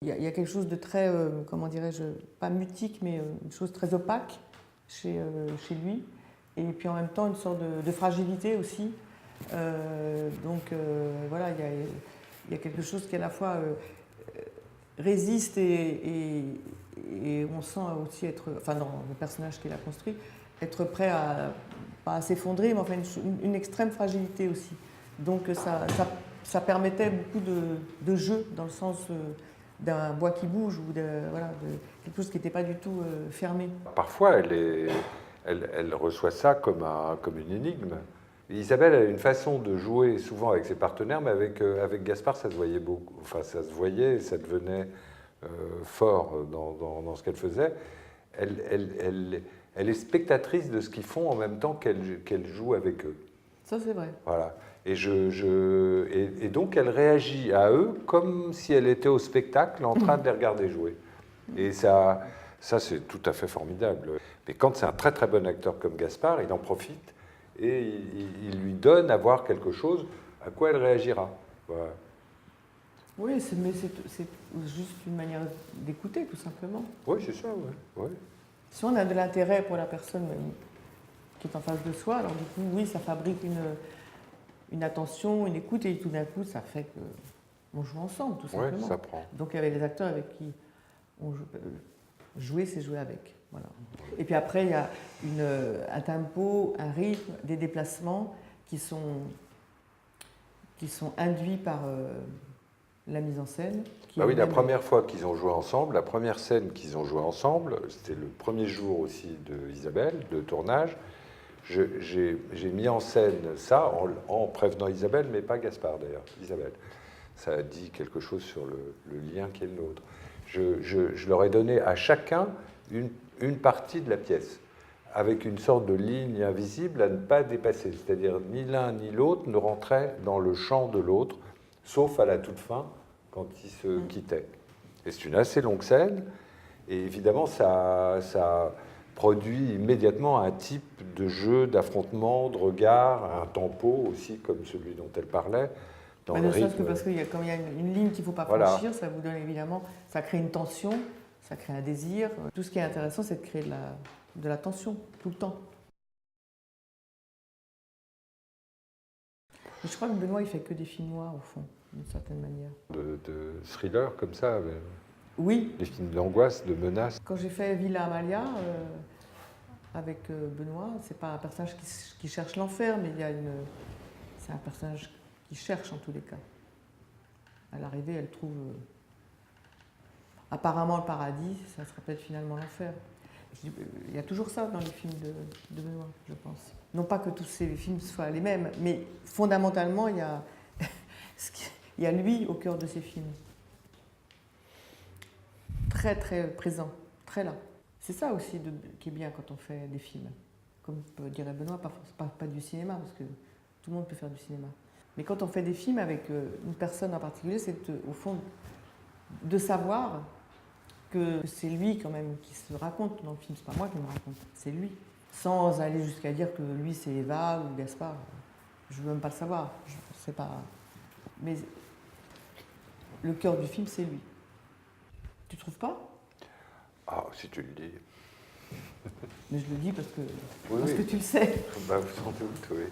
Il y a quelque chose de très, comment dirais-je, pas mutique, mais une chose très opaque chez lui. Et puis en même temps, une sorte de fragilité aussi. Voilà, il y a quelque chose qui à la fois résiste et on sent aussi être, enfin dans le personnage qu'il a construit, être prêt à, pas à s'effondrer, mais enfin une extrême fragilité aussi. Donc ça permettait beaucoup de jeu dans le sens d'un bois qui bouge ou voilà, de quelque chose qui n'était pas du tout fermé. Parfois, elle reçoit ça comme une énigme. Isabelle a une façon de jouer souvent avec ses partenaires, mais avec Gaspard, ça se voyait beaucoup. Enfin, ça se voyait et ça devenait fort dans ce qu'elle faisait. Elle est spectatrice de ce qu'ils font en même temps qu'elle joue avec eux. Ça, c'est vrai. Voilà. Et donc, elle réagit à eux comme si elle était au spectacle en train de les regarder jouer. Et ça c'est tout à fait formidable. Mais quand c'est un très très bon acteur comme Gaspard, il en profite et il lui donne à voir quelque chose à quoi elle réagira. Voilà. Oui, mais c'est juste une manière d'écouter, tout simplement. Oui, c'est ça, oui. Ouais. Si on a de l'intérêt pour la personne qui est en face de soi, alors du coup, oui, ça fabrique une attention, une écoute, et tout d'un coup, ça fait qu'on joue ensemble, tout simplement. Oui, ça prend. Donc, il y avait les acteurs avec qui on jouer, c'est jouer avec. Voilà. Et puis après, il y a un tempo, un rythme, des déplacements qui sont induits par la mise en scène. Bah oui, la première fois qu'ils ont joué ensemble, la première scène qu'ils ont joué ensemble, c'était le premier jour aussi de Isabelle, de tournage. J'ai mis en scène ça en prévenant Isabelle, mais pas Gaspard d'ailleurs, Isabelle. Ça a dit quelque chose sur le lien qui est le nôtre. Je leur ai donné à chacun une partie de la pièce, avec une sorte de ligne invisible à ne pas dépasser. C'est-à-dire ni l'un ni l'autre ne rentraient dans le champ de l'autre, sauf à la toute fin, quand ils se quittaient. Et c'est une assez longue scène, et évidemment, ça produit immédiatement un type de jeu, d'affrontement, de regard, un tempo aussi, comme celui dont elle parlait. Dans le rythme. Que parce que comme il y a une ligne qu'il ne faut pas franchir, ça vous donne évidemment, ça crée une tension, ça crée un désir. Tout ce qui est intéressant, c'est de créer de la tension, tout le temps. Mais je crois que Benoît, il fait que des films noirs, au fond, d'une certaine manière. De thriller comme ça, oui. Des films d'angoisse, de menace. Quand j'ai fait Villa Amalia, avec Benoît, c'est pas un personnage qui cherche l'enfer, mais c'est un personnage qui cherche en tous les cas. À l'arrivée, elle trouve apparemment le paradis, ça sera peut-être finalement l'enfer. Il y a toujours ça dans les films de Benoît, je pense. Non pas que tous ces films soient les mêmes, mais fondamentalement, il y a lui au cœur de ces films. Très très présent, très là. C'est ça aussi qui est bien quand on fait des films. Comme dirait Benoît, pas du cinéma, parce que tout le monde peut faire du cinéma. Mais quand on fait des films avec une personne en particulier, c'est au fond de savoir que c'est lui quand même qui se raconte dans le film. C'est pas moi qui me raconte, c'est lui. Sans aller jusqu'à dire que lui c'est Eva ou Gaspard. Je veux même pas le savoir. Je sais pas. Mais le cœur du film, c'est lui. Tu trouves pas? Ah, si tu le dis. Mais je le dis parce que, oui. que tu le sais. Bah, sans doute, oui.